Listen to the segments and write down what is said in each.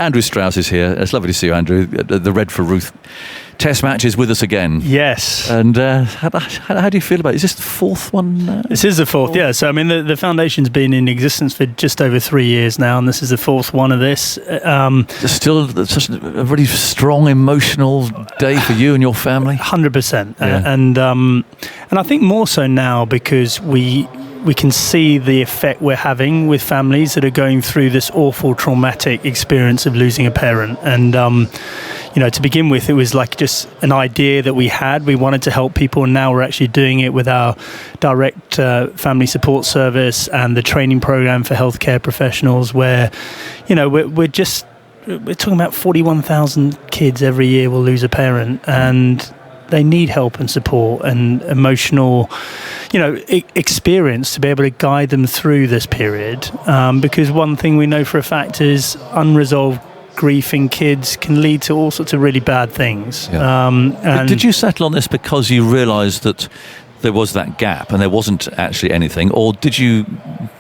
Andrew Strauss is here. It's lovely to see you, Andrew. The Red for Ruth Test match is with us again. Yes. And how do you feel about it? Is this the fourth one now? This is the fourth, yeah. So, I mean, the foundation's been in existence for just over 3 years now, and this is the fourth one of this. It's still such a really strong emotional day for you and your family. 100%. Yeah. And I think more so now because we can see the effect we're having with families that are going through this awful traumatic experience of losing a parent. And to begin with, it was like just an idea that we had. We wanted to help people, and now we're actually doing it with our direct family support service and the training program for healthcare professionals, where, we're talking about 41,000 kids every year will lose a parent, and they need help and support and emotional, experience to be able to guide them through this period. Because one thing we know for a fact is unresolved grief in kids can lead to all sorts of really bad things. Yeah. And did you settle on this because you realised that there was that gap and there wasn't actually anything, or did you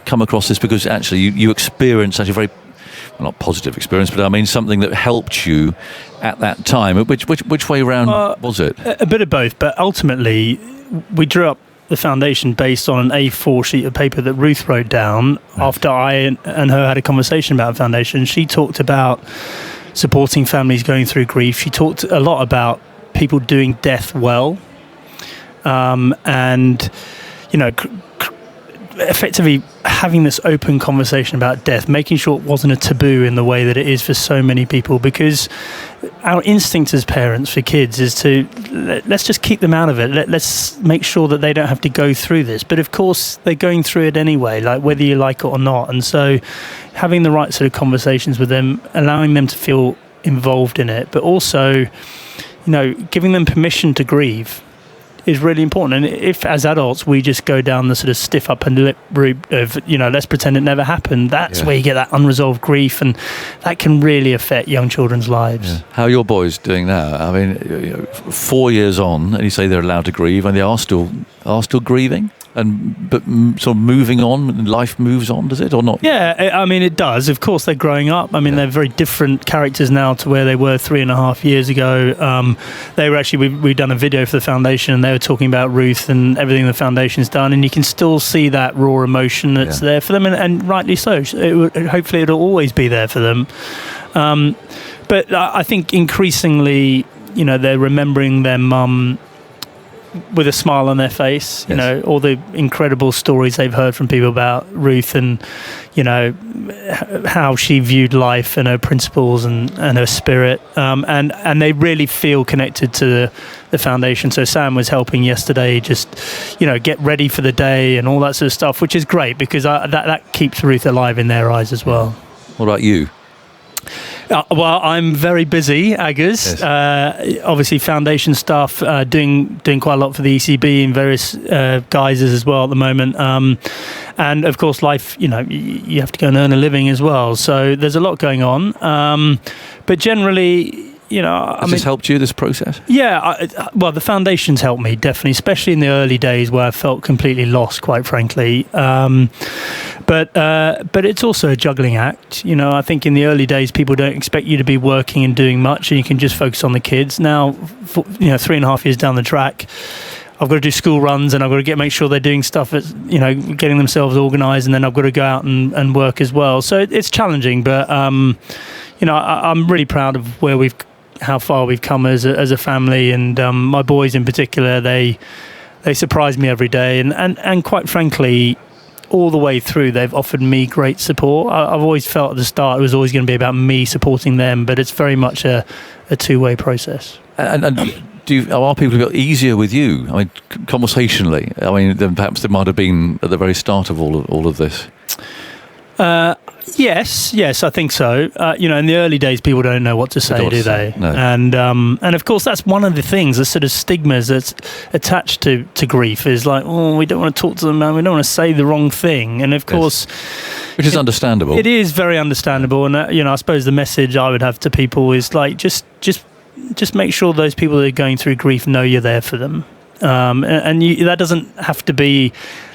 come across this because actually you experienced such a very, well, not positive experience, but I mean something that helped you at that time? Which way around was it? A bit of both, but ultimately we drew up the foundation based on an A4 sheet of paper that Ruth wrote down after I and her had a conversation about foundation. She talked about supporting families going through grief. She talked a lot about people doing death well, and effectively having this open conversation about death, making sure it wasn't a taboo in the way that it is for so many people, because our instinct as parents for kids is to let's just keep them out of it. Let's make sure that they don't have to go through this. But of course they're going through it anyway, like whether you like it or not. And so having the right sort of conversations with them, allowing them to feel involved in it, but also giving them permission to grieve is really important. And if as adults we just go down the sort of stiff upper lip route of let's pretend it never happened, that's where you get that unresolved grief, and that can really affect young children's lives. Yeah. How are your boys doing now? I mean, 4 years on, and you say they're allowed to grieve, and they are still grieving, but sort of moving on, and life moves on, does it, or not? Yeah, I mean, it does. Of course, they're growing up. I mean, they're very different characters now to where they were 3.5 years ago. They were actually, we've done a video for the foundation, and they were talking about Ruth and everything the foundation's done, and you can still see that raw emotion that's there for them, and rightly so. Hopefully it'll always be there for them. But I think increasingly, they're remembering their mum with a smile on their face, all the incredible stories they've heard from people about Ruth, and how she viewed life and her principles and her spirit, and they really feel connected to the foundation. So Sam was helping yesterday, just get ready for the day and all that sort of stuff, which is great because that keeps Ruth alive in their eyes as well. What about you? Well, I'm very busy, Aggers. Yes. Obviously, foundation stuff, doing quite a lot for the ECB in various guises as well at the moment. And of course, life, you have to go and earn a living as well. So there's a lot going on. But generally, Has this helped you, this process? Yeah, well, the foundation's helped me, definitely, especially in the early days where I felt completely lost, quite frankly. But it's also a juggling act. I think in the early days, people don't expect you to be working and doing much, and you can just focus on the kids. Now, 3.5 years down the track, I've got to do school runs, and I've got to make sure they're doing stuff that's, getting themselves organised, and then I've got to go out and work as well. So it's challenging, but, I'm really proud of how far we've come as a family, and my boys in particular, they surprise me every day, and quite frankly, all the way through they've offered me great support. I've always felt at the start it was always going to be about me supporting them, but it's very much a two-way process. And are people a bit easier with you? I mean, conversationally, than perhaps they might have been at the very start of all of this? Yes, I think so. In the early days, people don't know what to say, do they? No. And of course, that's one of the things, the sort of stigmas that's attached to grief is like, we don't want to talk to them, we don't want to say the wrong thing. And of course, which is understandable. It is very understandable, and I suppose the message I would have to people is like, just make sure those people that are going through grief know you're there for them. That doesn't have to be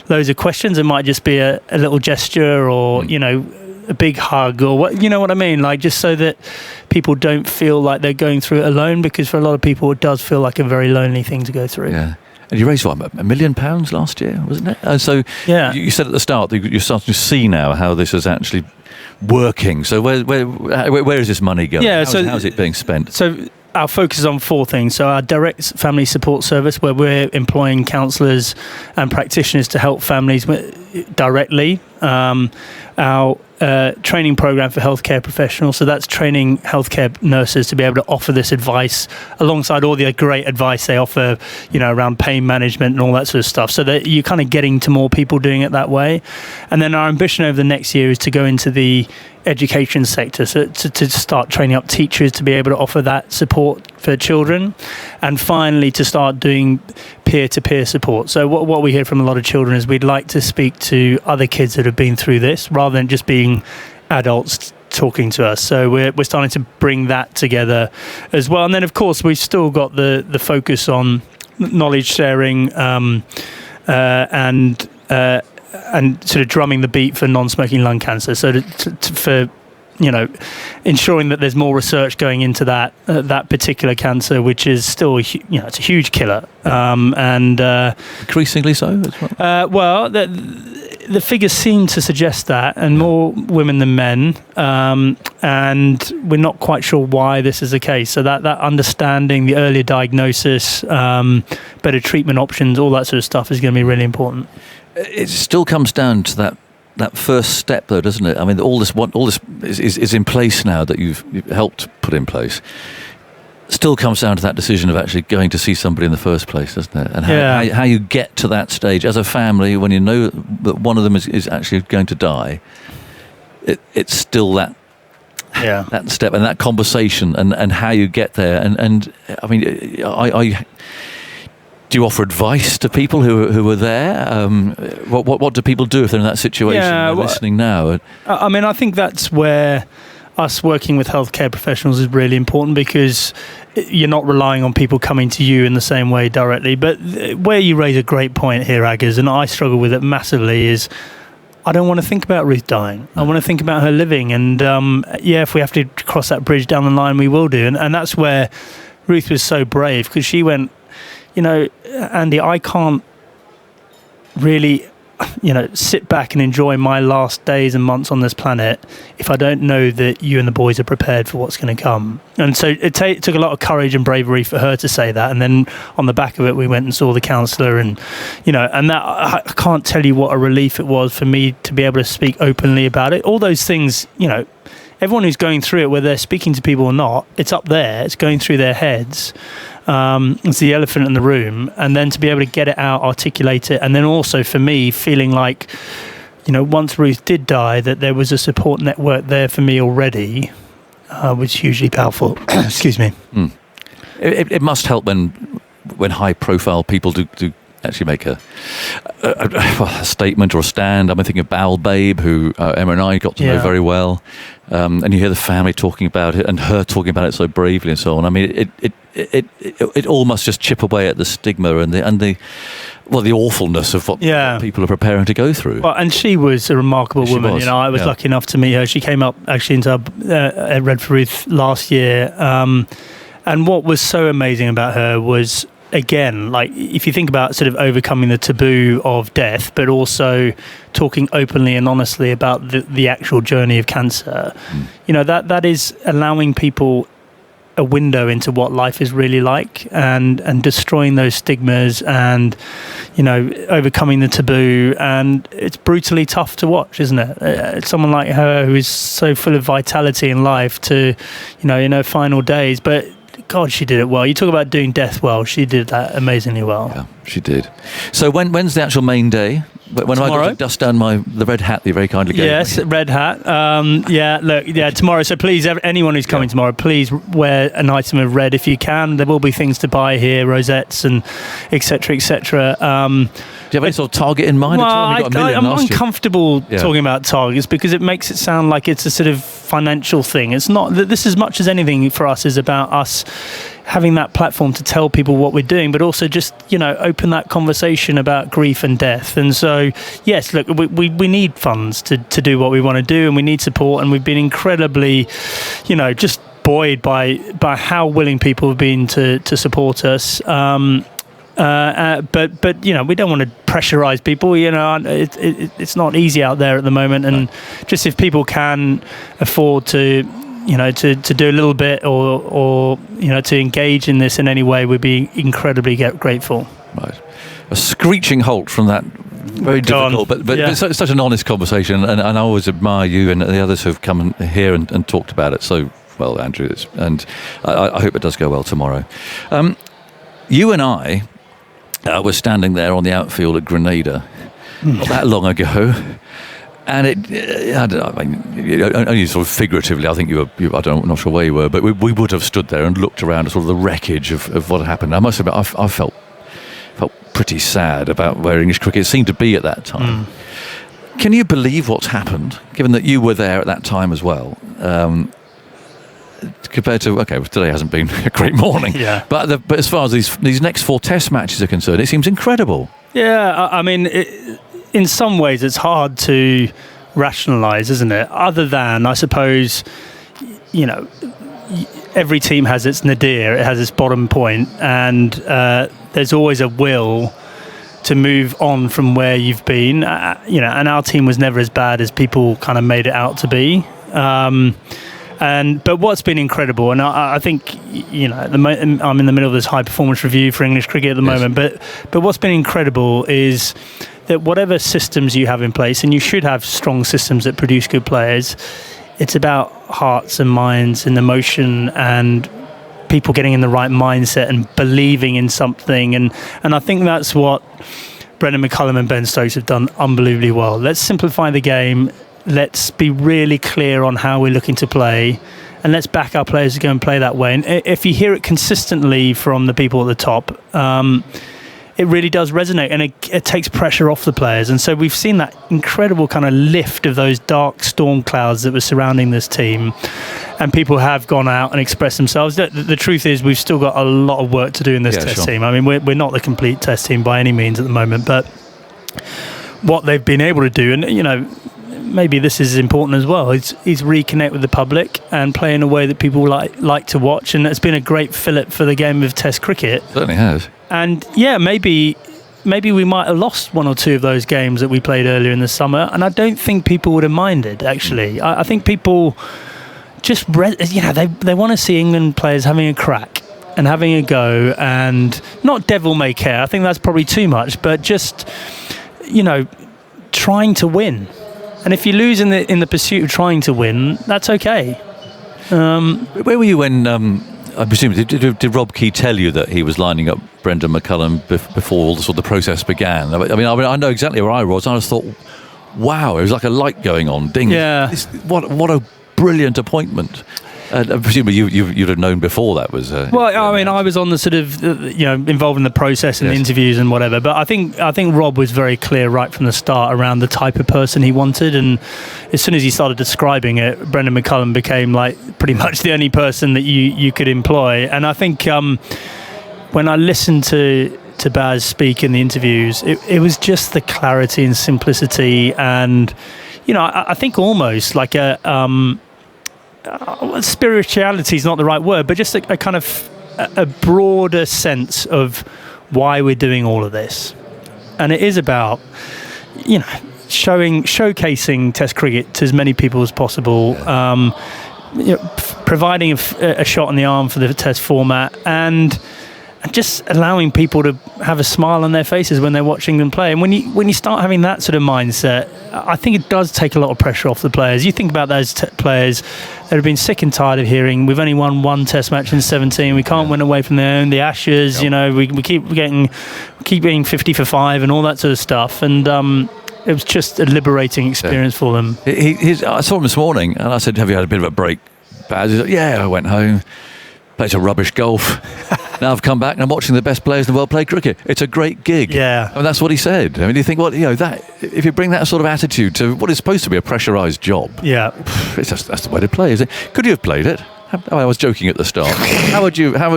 loads of questions. It might just be a little gesture, or a big hug or what, you know what I mean? Like, just so that people don't feel like they're going through it alone, because for a lot of people it does feel like a very lonely thing to go through. Yeah. And you raised, what, £1 million last year, wasn't it? And so you said at the start that you're starting to see now how this is actually working. So where is this money going? Yeah, how's it being spent? So our focus is on 4 things. So our direct family support service, where we're employing counsellors and practitioners to help families directly. Our training program for healthcare professionals. So that's training healthcare nurses to be able to offer this advice alongside all the great advice they offer, around pain management and all that sort of stuff. So that you're kind of getting to more people doing it that way. And then our ambition over the next year is to go into the education sector, so to start training up teachers to be able to offer that support for children, and finally to start doing peer-to-peer support. So what we hear from a lot of children is we'd like to speak to other kids that have been through this rather than just being adults talking to us. So we're starting to bring that together as well. And then of course we've still got the focus on knowledge sharing and sort of drumming the beat for non-smoking lung cancer. So for ensuring that there's more research going into that particular cancer, which is still it's a huge killer, and increasingly so as well. The figures seem to suggest that, and more women than men, and we're not quite sure why this is the case. So that understanding, the earlier diagnosis, better treatment options, all that sort of stuff is going to be really important. It still comes down to that first step, though, doesn't it? I mean, all this is in place now that you've helped put in place. Still comes down to that decision of actually going to see somebody in the first place, doesn't it? And how you get to that stage as a family when you know that one of them is actually going to die. It's still that step and that conversation and how you get there. And I mean, do you offer advice to people who are there? What do people do if they're in that situation? They're listening now. I mean, I think that's where us working with healthcare professionals is really important, because you're not relying on people coming to you in the same way directly. But where you raise a great point here, Aggers, and I struggle with it massively, is I don't want to think about Ruth dying. I want to think about her living. And if we have to cross that bridge down the line, we will do. And that's where Ruth was so brave, because she went, Andy, I can't really, sit back and enjoy my last days and months on this planet if I don't know that you and the boys are prepared for what's going to come. And so it took a lot of courage and bravery for her to say that. And then on the back of it, we went and saw the counsellor, and and that I can't tell you what a relief it was for me to be able to speak openly about it. All those things, everyone who's going through it, whether they're speaking to people or not, it's up there, it's going through their heads. It's the elephant in the room, and then to be able to get it out, articulate it, and then also for me feeling like, once Ruth did die, that there was a support network there for me already, was hugely powerful. Excuse me. It must help when high-profile people do actually make a statement or a stand. I'm thinking of Bowel Babe, who Emma and I got to know very well, and you hear the family talking about it and her talking about it so bravely and so on. I mean, it all must just chip away at the stigma and the awfulness of what people are preparing to go through. Well, and she was a remarkable woman. I was lucky enough to meet her. She came up actually into Red for Ruth last year, and what was so amazing about her was, again, like if you think about sort of overcoming the taboo of death, but also talking openly and honestly about the actual journey of cancer, that is allowing people a window into what life is really like, and destroying those stigmas, and overcoming the taboo. And it's brutally tough to watch, isn't it? It's someone like her who is so full of vitality in life to in her final days, but God, she did it well. You talk about doing death well. She did that amazingly well. Yeah, she did. So when's the actual main day? When tomorrow? I got to dust down the red hat that you very kindly gave me. Yes, red hat. Tomorrow. So please, anyone who's coming tomorrow, please wear an item of red if you can. There will be things to buy here, rosettes and etc., etc. Do you have any sort of target in mind? Well, I'm uncomfortable talking about targets, because it makes it sound like it's a sort of financial thing. It's not. This, as much as anything for us, is about us having that platform to tell people what we're doing, but also just, open that conversation about grief and death. And so, yes, look, we need funds to do what we want to do, and we need support, and we've been incredibly, just buoyed by how willing people have been to support us. But we don't want to pressurize people. It's not easy out there at the moment, and just if people can afford to do a little bit or to engage in this in any way, we'd be incredibly grateful. Right, a screeching halt from that. Very difficult, but it's such an honest conversation, and I always admire you and the others who have come here and talked about it so well, Andrew. And I hope it does go well tomorrow. You and I were standing there on the outfield at Grenada not that long ago, and only sort of figuratively, I think I'm not sure where you were, but we would have stood there and looked around at sort of the wreckage of what had happened. I must admit, I felt pretty sad about where English cricket seemed to be at that time. Can you believe what's happened, given that you were there at that time as well? Compared to, today hasn't been a great morning, but as far as these next 4 Test matches are concerned, it seems incredible. Yeah, I mean, in some ways it's hard to rationalise, isn't it? Other than, I suppose, every team has its nadir, it has its bottom point, and there's always a will to move on from where you've been, and our team was never as bad as people kind of made it out to be. But what's been incredible, and I think at the moment I'm in the middle of this high performance review for English cricket at the moment. But what's been incredible is that whatever systems you have in place, and you should have strong systems that produce good players, it's about hearts and minds and emotion and people getting in the right mindset and believing in something. And I think that's what Brendan McCullum and Ben Stokes have done unbelievably well. Let's simplify the game. Let's be really clear on how we're looking to play, and let's back our players to go and play that way. And if you hear it consistently from the people at the top, it really does resonate, and it takes pressure off the players. And so we've seen that incredible kind of lift of those dark storm clouds that were surrounding this team, and people have gone out and expressed themselves. The truth is we've still got a lot of work to do in this test team. I mean, we're not the complete test team by any means at the moment, but what they've been able to do, and maybe this is important as well, is reconnect with the public and play in a way that people like to watch, and it's been a great fillip for the game of Test cricket. Certainly has. And maybe we might have lost 1 or 2 of those games that we played earlier in the summer, and I don't think people would have minded, actually. I think people just they want to see England players having a crack and having a go, and not devil may care, I think that's probably too much, but just trying to win. And if you lose in the pursuit of trying to win, that's okay. Where were you when, I presume, did Rob Key tell you that he was lining up Brendan McCullum before all the sort of the process began? I mean, I know exactly where I was. I just thought, wow, it was like a light going on. Ding. Yeah. What a brilliant appointment. Presumably you'd have known before that was. I was on the sort of involved in the process and the interviews and whatever. But I think Rob was very clear right from the start around the type of person he wanted, and as soon as he started describing it, Brendan McCullum became like pretty much the only person that you could employ. And I think when I listened to Baz speak in the interviews, it was just the clarity and simplicity, and I think almost like a. Spirituality is not the right word, but just a kind of a broader sense of why we're doing all of this. And it is about showcasing Test cricket to as many people as possible, providing a shot in the arm for the Test format, and just allowing people to have a smile on their faces when they're watching them play. And when you start having that sort of mindset, I think it does take a lot of pressure off the players. You think about those players that have been sick and tired of hearing, we've only won 1 Test match in 17, we can't win away from the Ashes, we keep being 50 for 5 and all that sort of stuff. And it was just a liberating experience for them. I saw him this morning and I said, have you had a bit of a break, Baz? He's like, yeah, I went home, played some rubbish golf. Now I've come back and I'm watching the best players in the world play cricket. It's a great gig. Yeah. And that's what he said. I mean, you think, that if you bring that sort of attitude to what is supposed to be a pressurised job, yeah, that's the way to play, is it? Could you have played it? I was joking at the start. How would you? Well,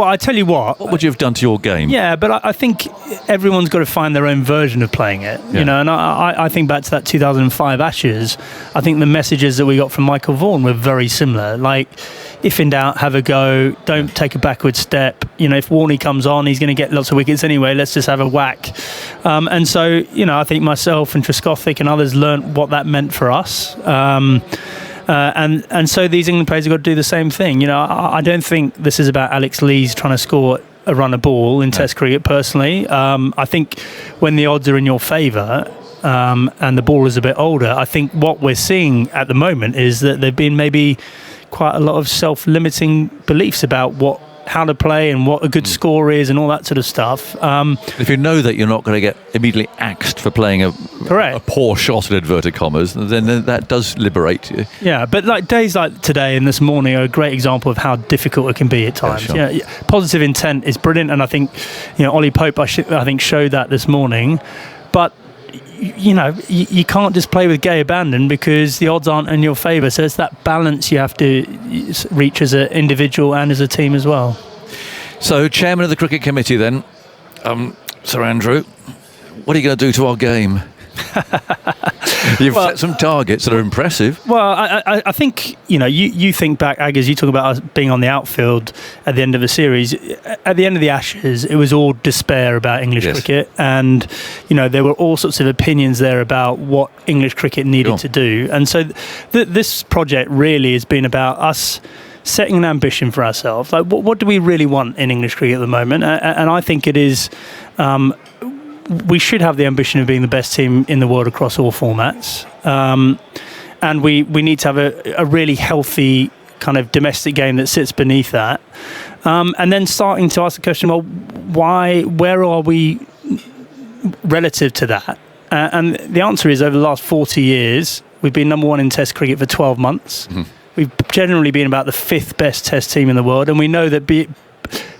I tell you what would you have done to your game? Yeah, but I think everyone's got to find their own version of playing it. Yeah. You know, and I think back to that 2005 Ashes. I think the messages that we got from Michael Vaughan were very similar. Like, if in doubt, have a go. Don't take a backward step. You know, if Warney comes on, he's going to get lots of wickets anyway. Let's just have a whack. And so, you know, I think myself and Trescothick and others learnt what that meant for us. And so these England players have got to do the same thing. You know, I don't think this is about Alex Lees trying to score a run of ball in Test cricket, personally. I think when the odds are in your favour and the ball is a bit older, I think what we're seeing at the moment is that there have been maybe quite a lot of self-limiting beliefs about how to play and what a good score is and all that sort of stuff. If you know that you're not going to get immediately axed for playing a poor shot in inverted commas, then that does liberate you. Yeah, but like days like today and this morning are a great example of how difficult it can be at times. Yeah, sure. Positive intent is brilliant, and I think, you know, Ollie Pope I think showed that this morning. But you know, you can't just play with gay abandon because the odds aren't in your favour. So it's that balance you have to reach as an individual and as a team as well. So, Chairman of the Cricket Committee then, Sir Andrew, what are you going to do to our game? You've set some targets that are impressive. Well, I think, you know, you think back, Aggers, you talk about us being on the outfield at the end of a series. At the end of the Ashes, it was all despair about English cricket, and, you know, there were all sorts of opinions there about what English cricket needed to do. And so this project really has been about us setting an ambition for ourselves. Like, what do we really want in English cricket at the moment? And I think it is... we should have the ambition of being the best team in the world across all formats. And we need to have a really healthy kind of domestic game that sits beneath that. And then starting to ask the question, well, where are we relative to that? And the answer is, over the last 40 years, we've been number one in Test cricket for 12 months. Mm-hmm. We've generally been about the fifth best Test team in the world. And we know that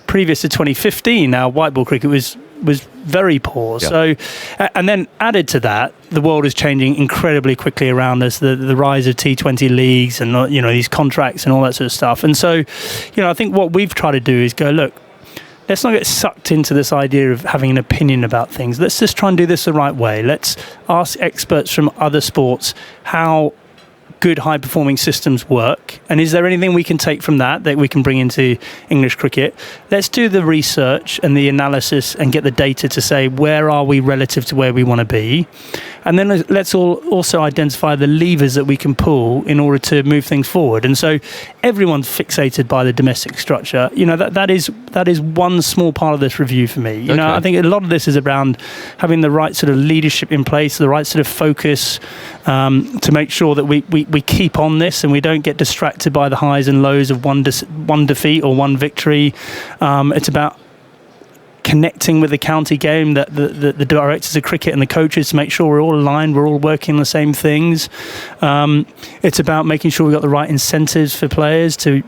previous to 2015, our white ball cricket was very poor. Yeah. So, and then added to that, the world is changing incredibly quickly around us. The rise of T20 leagues and, you know, these contracts and all that sort of stuff. And so, you know, I think what we've tried to do is go, look, let's not get sucked into this idea of having an opinion about things. Let's just try and do this the right way. Let's ask experts from other sports how good high-performing systems work, and is there anything we can take from that we can bring into English cricket? Let's do the research and the analysis and get the data to say, where are we relative to where we want to be? And then let's also identify the levers that we can pull in order to move things forward. And so everyone's fixated by the domestic structure. You know, that is one small part of this review for me. You know, I think a lot of this is around having the right sort of leadership in place, the right sort of focus to make sure that we keep on this and we don't get distracted by the highs and lows of one defeat or one victory. It's about connecting with the county game, that the directors of cricket and the coaches, to make sure we're all aligned, we're all working on the same things. It's about making sure we've got the right incentives for players to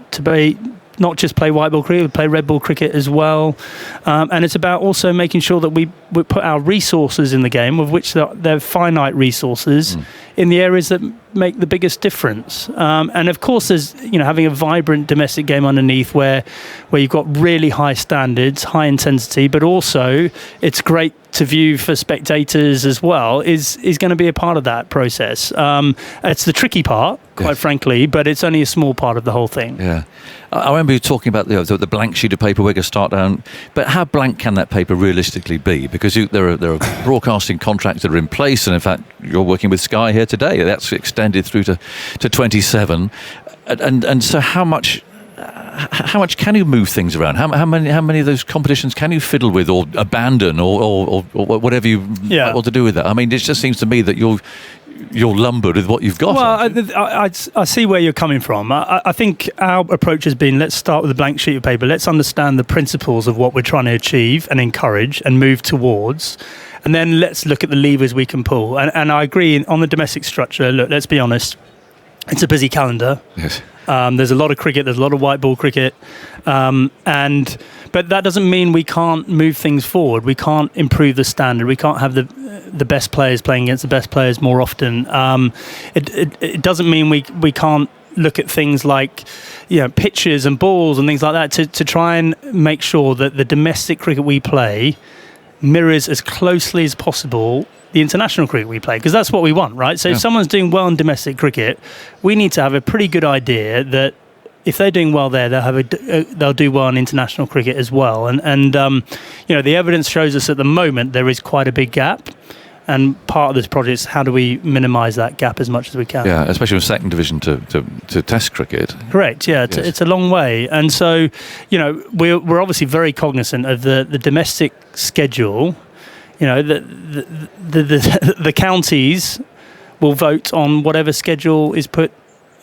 not just play white ball cricket, but play red ball cricket as well. And it's about also making sure that we put our resources in the game, of which they're finite resources, in the areas that make the biggest difference. And of course, there's, you know, having a vibrant domestic game underneath where you've got really high standards, high intensity, but also it's great to view for spectators as well, is going to be a part of that process. It's the tricky part, quite frankly, but it's only a small part of the whole thing. Yeah. I remember you talking about the blank sheet of paper we're going to start down, but how blank can that paper realistically be? Because there are broadcasting contracts that are in place, and in fact, you're working with Sky here today. That's extended through to 27. And so how much can you move things around? How many of those competitions can you fiddle with or abandon or whatever you want to do with that? I mean, it just seems to me that you're lumbered with what you've got. Well, I see where you're coming from. I think our approach has been, let's start with a blank sheet of paper. Let's understand the principles of what we're trying to achieve and encourage and move towards. And then let's look at the levers we can pull. And I agree on the domestic structure. Look, let's be honest. It's a busy calendar. Yes. There's a lot of cricket. There's a lot of white ball cricket. But that doesn't mean we can't move things forward. We can't improve the standard. We can't have the best players playing against the best players more often. It doesn't mean we can't look at things like, pitches and balls and things like that to try and make sure that the domestic cricket we play mirrors as closely as possible the international cricket we play, because that's what we want, right? So if someone's doing well in domestic cricket, we need to have a pretty good idea that if they're doing well there, they'll do well in international cricket as well. And the evidence shows us at the moment there is quite a big gap. And part of this project is how do we minimise that gap as much as we can? Yeah, especially from second division to Test cricket. Correct. Yeah, it's a long way, and so we're obviously very cognizant of the domestic schedule. The counties will vote on whatever schedule is put.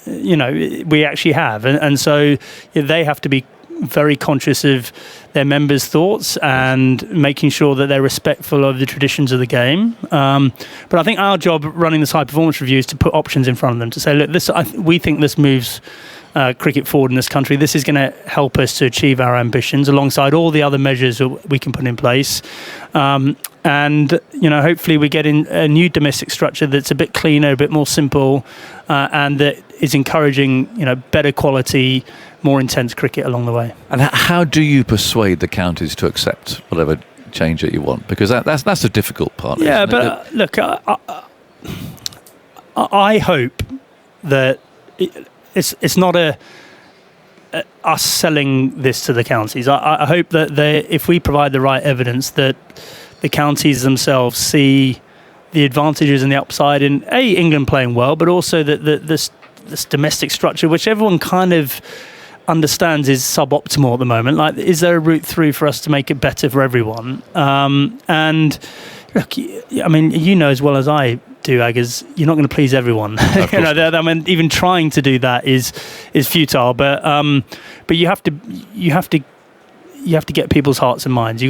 We actually have, and so they have to be very conscious of their members' thoughts and making sure that they're respectful of the traditions of the game. But I think our job running this high performance review is to put options in front of them to say, look, we think this moves cricket forward in this country. This is going to help us to achieve our ambitions alongside all the other measures that we can put in place. And hopefully we get in a new domestic structure that's a bit cleaner, a bit more simple, and that is encouraging better quality, more intense cricket along the way. And how do you persuade the counties to accept whatever change that you want? Because that's the difficult part. Yeah, but look, I hope that it's not us selling this to the counties. I hope that if we provide the right evidence, that the counties themselves see the advantages and the upside in England playing well, but also that this domestic structure, which everyone kind of understands is suboptimal at the moment. Like, is there a route through for us to make it better for everyone? And look, I mean, as well as I do, Aggers, you're not going to please everyone. Even trying to do that is futile. But you have to get people's hearts and minds.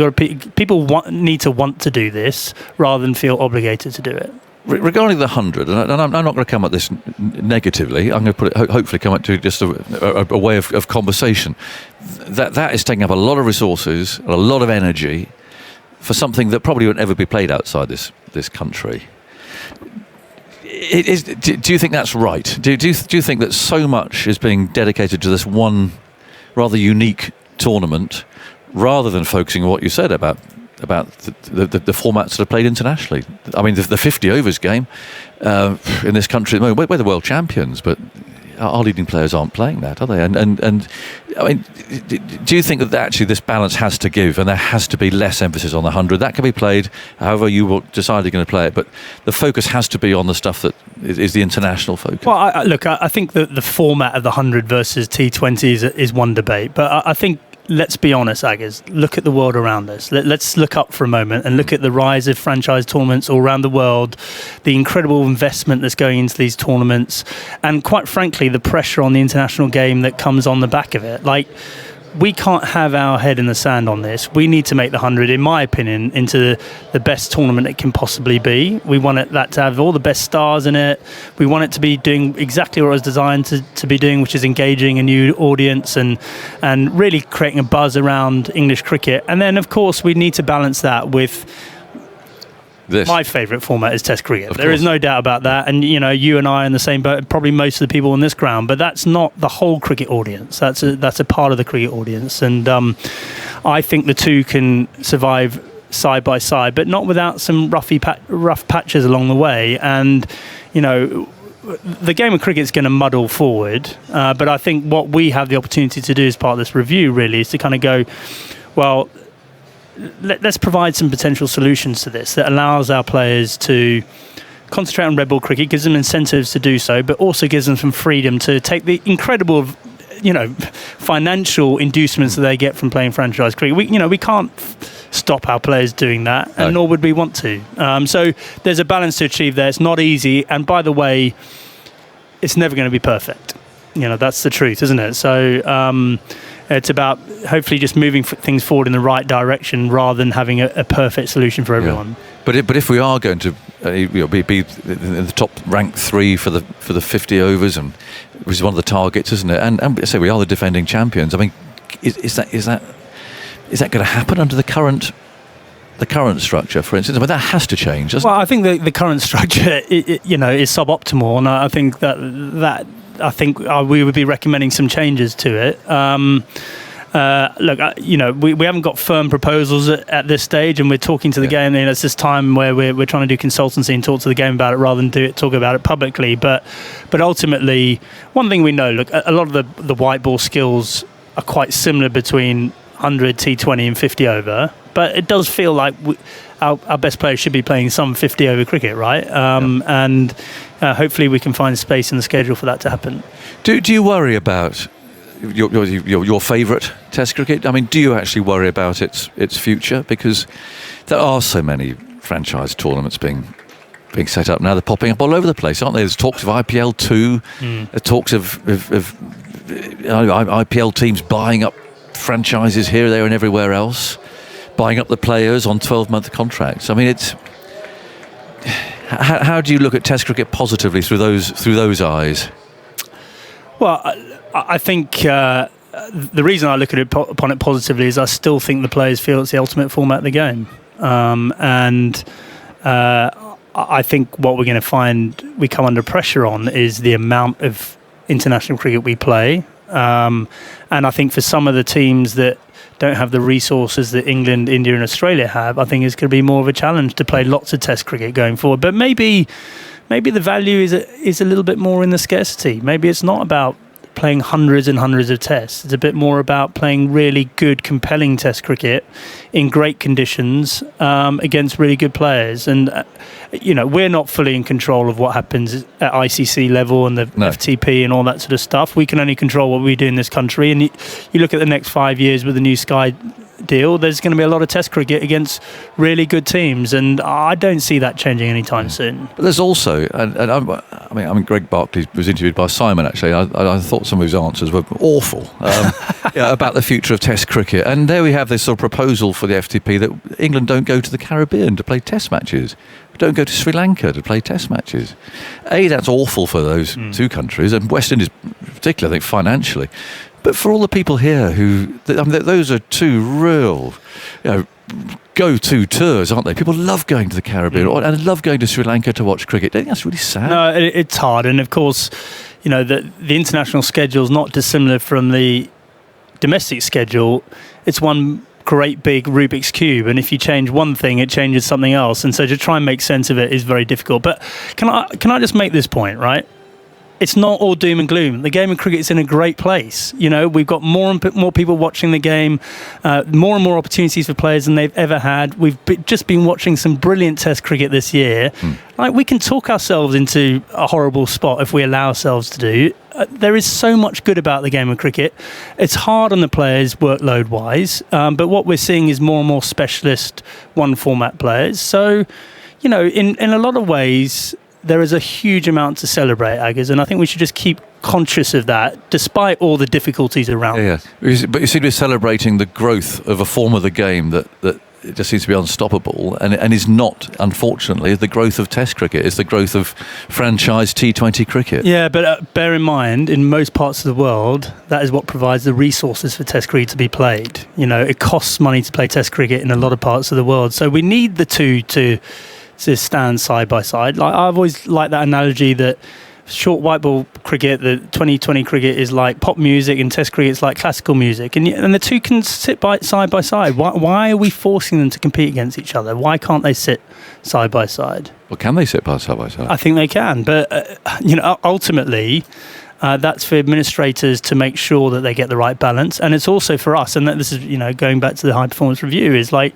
People need to want to do this rather than feel obligated to do it. Regarding the 100, and I'm not going to come at this negatively. I'm going to put it, hopefully come at to just a way of conversation. That is taking up a lot of resources, a lot of energy for something that probably won't ever be played outside this country. Do you think that's right? Do you think that so much is being dedicated to this one rather unique tournament, rather than focusing on what you said about the formats that are played internationally? I mean, the 50 overs game in this country at the moment, we're the world champions, but our leading players aren't playing that, are they? And I mean, do you think that actually this balance has to give, and there has to be less emphasis on the 100? That can be played however you will decide you're going to play it, but the focus has to be on the stuff that is the international focus. Well, I think that the format of the 100 versus T20 is one debate, but I think, let's be honest, Aggers, look at the world around us. Let's look up for a moment and look at the rise of franchise tournaments all around the world, the incredible investment that's going into these tournaments, and quite frankly, the pressure on the international game that comes on the back of it. Like, we can't have our head in the sand on this. We need to make the 100, in my opinion, into the best tournament it can possibly be. We want that to have all the best stars in it. We want it to be doing exactly what it was designed to be doing, which is engaging a new audience and really creating a buzz around English cricket. And then, of course, we need to balance that with my favourite format is Test cricket. There is no doubt about that. And, you and I are in the same boat, probably most of the people on this ground, but that's not the whole cricket audience. That's a part of the cricket audience. And I think the two can survive side by side, but not without some rough patches along the way. And, the game of cricket is going to muddle forward. But I think what we have the opportunity to do as part of this review really is to kind of go, well, let's provide some potential solutions to this that allows our players to concentrate on red ball cricket, gives them incentives to do so, but also gives them some freedom to take the incredible, financial inducements that they get from playing franchise cricket. We can't stop our players doing that, and nor would we want to. So there's a balance to achieve there. It's not easy, and by the way, it's never going to be perfect. That's the truth, isn't it? So it's about hopefully just moving things forward in the right direction rather than having a perfect solution for everyone. Yeah. But if we are going to be in the top rank 3 for the 50 overs, and which is one of the targets, isn't it? And say we are the defending champions. I mean, is that going to happen under the current structure, for instance? I mean, that has to change, doesn't it? Well, I think the current structure, is suboptimal, and I think that I think we would be recommending some changes to it. Look, we haven't got firm proposals at this stage, and we're talking to the game. It's this time where we're trying to do consultancy and talk to the game about it rather than talk about it publicly. But ultimately, one thing we know, look, a lot of the white ball skills are quite similar between 100, T20 and 50 over. But it does feel like our best players should be playing some 50 over cricket, right? And hopefully we can find space in the schedule for that to happen. Do you worry about your favourite Test cricket? I mean, do you actually worry about its future? Because there are so many franchise tournaments being set up now. They're popping up all over the place, aren't they? There's talks of IPL 2, talks of IPL teams buying up franchises here, there and everywhere else, buying up the players on 12-month contracts. I mean, how do you look at Test cricket positively through those eyes? Well, I think the reason I look at upon it positively is I still think the players feel it's the ultimate format of the game, and I think what we're going to find we come under pressure on is the amount of international cricket we play, and I think for some of the teams that don't have the resources that England, India and Australia have, I think it's going to be more of a challenge to play lots of Test cricket going forward. But maybe the value is a little bit more in the scarcity. Maybe it's not about playing hundreds and hundreds of tests. It's a bit more about playing really good, compelling Test cricket in great conditions against really good players. And we're not fully in control of what happens at ICC level and the FTP and all that sort of stuff. We can only control what we do in this country. And you look at the next 5 years with the new Sky deal, there's going to be a lot of Test cricket against really good teams, and I don't see that changing anytime soon. But there's also, I mean, Greg Barkley was interviewed by Simon actually. I thought some of his answers were awful about the future of Test cricket, and there we have this sort of proposal for the FTP that England don't go to the Caribbean to play Test matches, don't go to Sri Lanka to play Test matches. That's awful for those two countries, and West Indies particularly, I think, financially. But for all the people here those are two real, go-to tours, aren't they? People love going to the Caribbean and love going to Sri Lanka to watch cricket. Don't you think that's really sad? No, it's hard. And of course, the international schedule is not dissimilar from the domestic schedule. It's one great big Rubik's Cube. And if you change one thing, it changes something else. And so to try and make sense of it is very difficult. But can I just make this point, right? It's not all doom and gloom. The game of cricket is in a great place. We've got more and more people watching the game, more and more opportunities for players than they've ever had. We've just been watching some brilliant Test cricket this year. Like, we can talk ourselves into a horrible spot if we allow ourselves to do. There is so much good about the game of cricket. It's hard on the players workload-wise, but what we're seeing is more and more specialist one-format players. So, in a lot of ways, there is a huge amount to celebrate, Aggers, and I think we should just keep conscious of that, despite all the difficulties around. Yeah. But you seem to be celebrating the growth of a form of the game that it just seems to be unstoppable, and is not, unfortunately, the growth of Test cricket. It's the growth of franchise T20 cricket. Yeah, but bear in mind, in most parts of the world, that is what provides the resources for Test cricket to be played. It costs money to play Test cricket in a lot of parts of the world, so we need the two to stand side by side. Like, I've always liked that analogy that short white ball cricket, the 2020 cricket, is like pop music, and Test cricket is like classical music, and the two can sit side by side. Why are we forcing them to compete against each other? Why can't they sit side by side? Well, can they sit side by side? I think they can, but ultimately, that's for administrators to make sure that they get the right balance, and it's also for us. And that this is, going back to the high performance review, is like,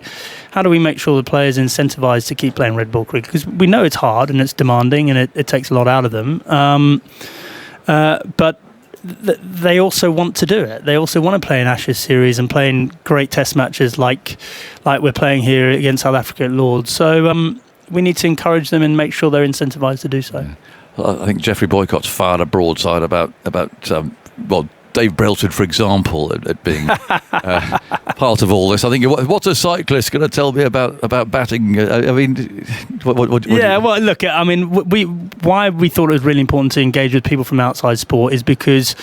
how do we make sure the players are incentivized to keep playing red ball cricket? Because we know it's hard and it's demanding and it takes a lot out of them. But they also want to do it. They also want to play an Ashes series and play in great Test matches like we're playing here against South Africa at Lords. So we need to encourage them and make sure they're incentivized to do so. Yeah. I think Geoffrey Boycott's fired a broadside about Dave Brelton, for example, at being part of all this. I think, what's a cyclist going to tell me about batting? I mean, well, look, I mean, why we thought it was really important to engage with people from outside sport is because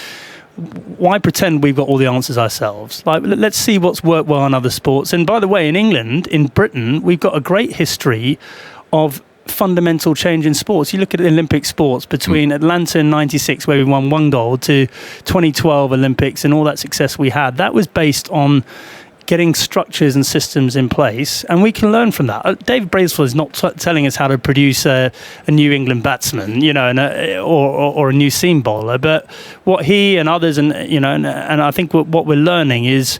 why pretend we've got all the answers ourselves? Like, let's see what's worked well in other sports. And by the way, in England, in Britain, we've got a great history of fundamental change in sports. You look at Olympic sports between Atlanta in '96, where we won 1 gold, to 2012 Olympics and all that success we had. That was based on getting structures and systems in place, and we can learn from that. David Brailsford is not telling us how to produce a New England batsman, or a new seam bowler, but what he and others, and I think what we're learning is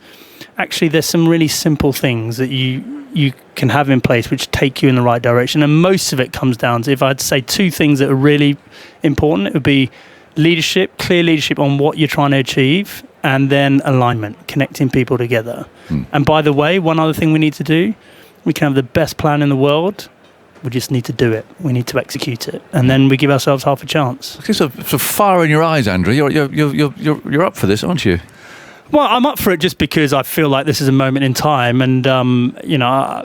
actually there's some really simple things that you can have in place which take you in the right direction, and most of it comes down to, if I had to say 2 things that are really important, it would be leadership, clear leadership on what you're trying to achieve, and then alignment, connecting people together. And by the way, one other thing we need to do, we can have the best plan in the world, we just need to do it. We need to execute it, and then we give ourselves half a chance. There's a fire in your eyes, Andrew. You're up for this, aren't you? Well, I'm up for it just because I feel like this is a moment in time, and I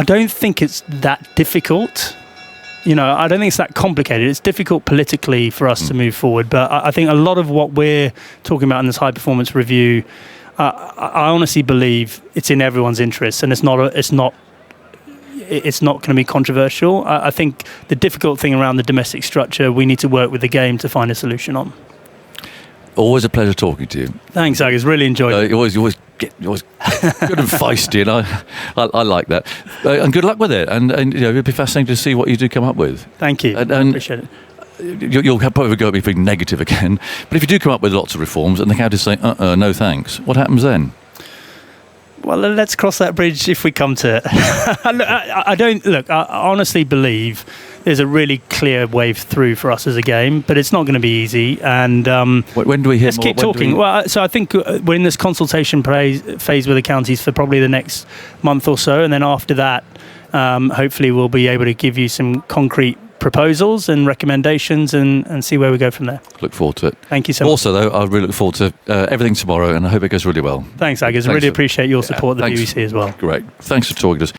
don't think it's that difficult. I don't think it's that complicated. It's difficult politically for us to move forward, but I think a lot of what we're talking about in this high performance review, I honestly believe it's in everyone's interest, and it's not going to be controversial. I think the difficult thing around the domestic structure, we need to work with the game to find a solution on. Always a pleasure talking to you. Thanks, Agus. Really enjoyed it. You always good and feisty, and I like that. And good luck with it. And it'll be fascinating to see what you do come up with. Thank you. And appreciate it. You'll probably go at me being negative again. But if you do come up with lots of reforms and the counties say, no thanks, what happens then? Well, let's cross that bridge if we come to it. I honestly believe there's a really clear way through for us as a game, but it's not going to be easy. And when do we hear let's more? keep talking. So I think we're in this consultation phase with the counties for probably the next month or so, and then after that, hopefully we'll be able to give you some concrete proposals and recommendations and see where we go from there. Look forward to it. Thank you so much. Also, though, I really look forward to everything tomorrow, and I hope it goes really well. Thanks, Agus. I really appreciate your support of the BBC as well. Great. Thanks for talking to us.